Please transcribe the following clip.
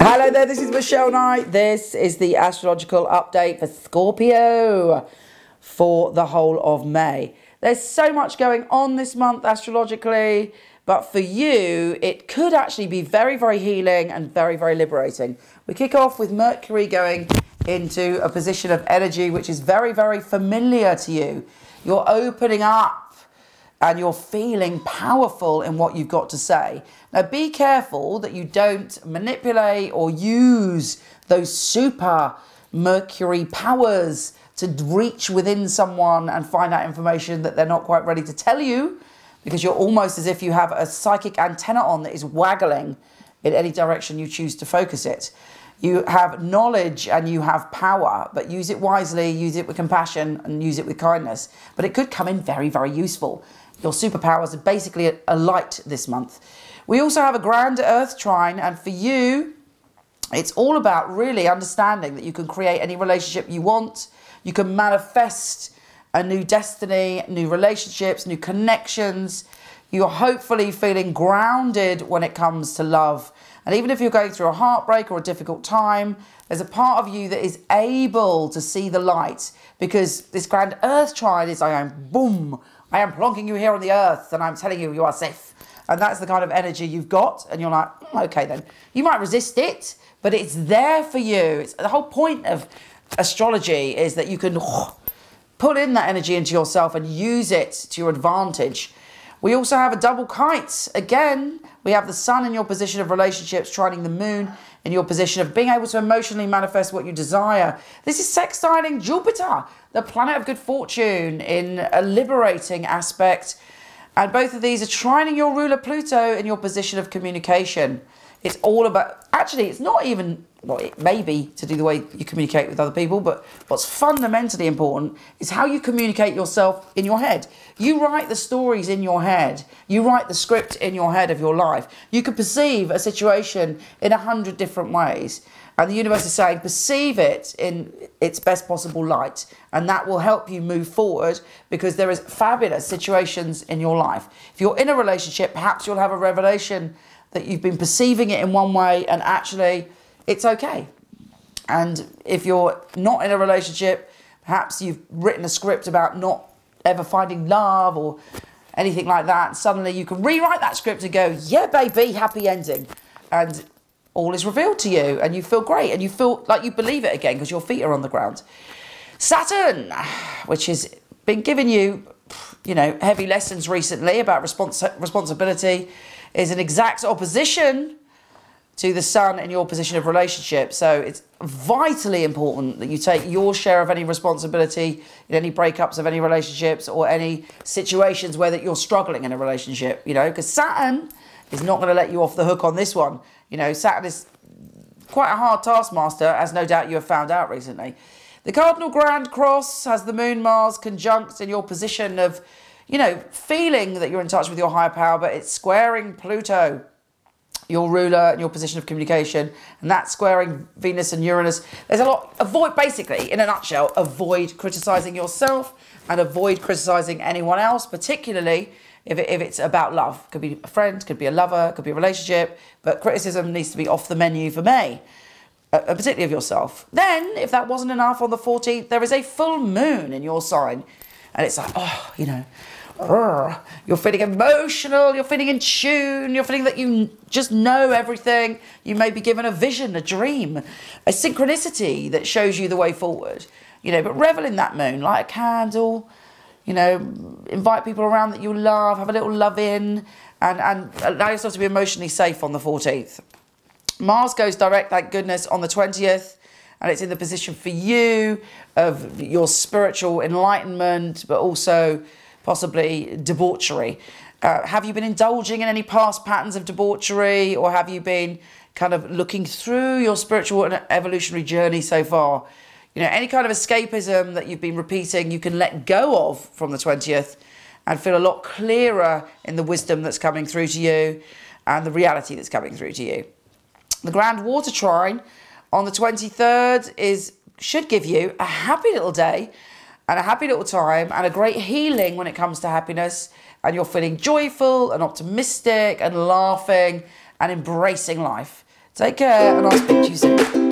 Hello there, this is Michele Knight. This is the astrological update for Scorpio for the whole of May. There's so much going on this month astrologically, but for you, it could actually be very, very healing and very, very liberating. We kick off with Mercury going into a position of energy which is very, very familiar to you. You're opening up and you're feeling powerful in what you've got to say. Now be careful that you don't manipulate or use those super Mercury powers to reach within someone and find out information that they're not quite ready to tell you, because you're almost as if you have a psychic antenna on that is waggling in any direction you choose to focus it. You have knowledge and you have power, but use it wisely, use it with compassion and use it with kindness. But it could come in very, very useful. Your superpowers are basically a light this month. We also have a grand Earth trine, and for you, it's all about really understanding that you can create any relationship you want. You can manifest a new destiny, new relationships, new connections. You're hopefully feeling grounded when it comes to love. And even if you're going through a heartbreak or a difficult time, there's a part of you that is able to see the light, because this grand Earth trine is, I am plonking you here on the earth and I'm telling you you are safe. And that's the kind of energy you've got. And you're like, okay then. You might resist it, but it's there for you. It's the whole point of astrology is that you can pull in that energy into yourself and use it to your advantage. We also have a double kite. Again, we have the sun in your position of relationships, trining the moon in your position of being able to emotionally manifest what you desire. This is sextiling Jupiter, the planet of good fortune, in a liberating aspect. And both of these are trining your ruler Pluto in your position of communication. It's all about, actually, it's not even, well, it may be to do the way you communicate with other people, but what's fundamentally important is how you communicate yourself in your head. You write the stories in your head. You write the script in your head of your life. You could perceive a situation in 100 different ways. And the universe is saying, perceive it in its best possible light. And that will help you move forward, because there is fabulous situations in your life. If you're in a relationship, perhaps you'll have a revelation that you've been perceiving it in one way and actually it's okay. And if you're not in a relationship, perhaps you've written a script about not ever finding love or anything like that, and suddenly you can rewrite that script and go, yeah baby, happy ending. And all is revealed to you and you feel great and you feel like you believe it again because your feet are on the ground. Saturn, which has been giving you, heavy lessons recently about responsibility, is an exact opposition to the sun in your position of relationship. So it's vitally important that you take your share of any responsibility in any breakups of any relationships or any situations where that you're struggling in a relationship, because Saturn is not going to let you off the hook on this one. Saturn is quite a hard taskmaster, as no doubt you have found out recently. The Cardinal Grand Cross has the Moon Mars conjunct in your position of, feeling that you're in touch with your higher power, but it's squaring Pluto, your ruler, and your position of communication, and that's squaring Venus and Uranus. There's a lot. Basically, in a nutshell, avoid criticizing yourself and avoid criticizing anyone else, particularly if it's about love. Could be a friend, could be a lover, could be a relationship, but criticism needs to be off the menu for May, particularly of yourself. Then, if that wasn't enough, on the 14th, there is a full moon in your sign, and it's like, you're feeling emotional, you're feeling in tune, you're feeling that you just know everything. You may be given a vision, a dream, a synchronicity that shows you the way forward. But revel in that moon, light a candle, invite people around that you love, have a little love-in, and allow yourself to be emotionally safe on the 14th. Mars goes direct, thank goodness, on the 20th, and it's in the position for you of your spiritual enlightenment, but also possibly debauchery. Have you been indulging in any past patterns of debauchery, or have you been kind of looking through your spiritual and evolutionary journey so far? Any kind of escapism that you've been repeating, you can let go of from the 20th and feel a lot clearer in the wisdom that's coming through to you and the reality that's coming through to you. The Grand Water Trine on the 23rd should give you a happy little day. and a happy little time and a great healing when it comes to happiness, and you're feeling joyful and optimistic and laughing and embracing life. Take care, and I'll speak to you soon.